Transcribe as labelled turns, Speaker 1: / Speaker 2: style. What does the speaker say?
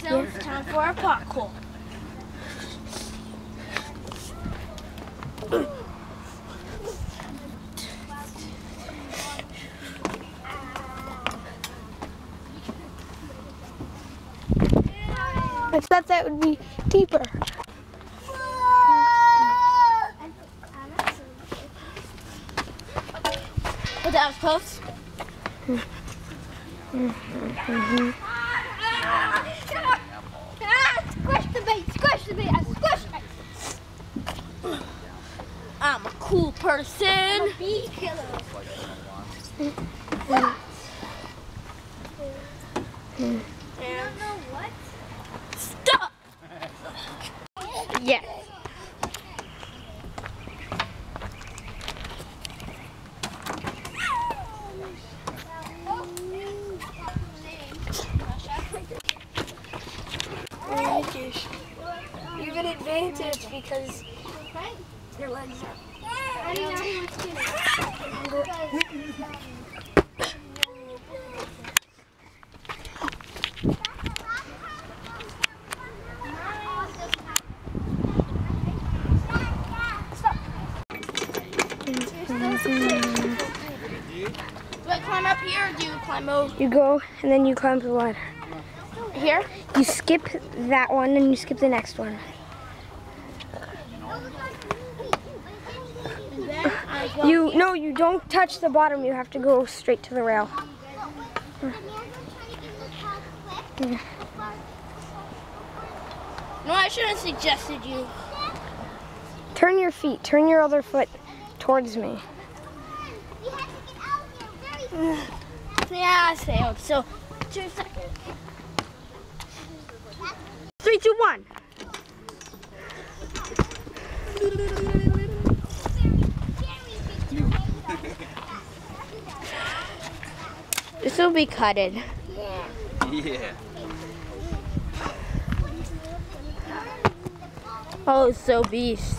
Speaker 1: Now it's time for our parkour.
Speaker 2: I thought that would be deeper.
Speaker 1: But that was close. Squish the bait, squish the bait, squish it. I'm a cool person. I'm a bee killer. And what? Stop!
Speaker 2: Yes. You have an advantage because your legs are.
Speaker 1: Do I climb up here or do you climb over?
Speaker 2: You go and then you climb the ladder.
Speaker 1: Here?
Speaker 2: You skip that one and you skip the next one. You don't touch the bottom. You have to go straight to the rail.
Speaker 1: No, I shouldn't have suggested you.
Speaker 2: Turn your feet. Turn your other foot towards me.
Speaker 1: Yeah, I failed. So, 2 seconds.
Speaker 2: 3, 2, 1.
Speaker 1: This will be cutted.
Speaker 3: Yeah.
Speaker 1: Oh, so beast.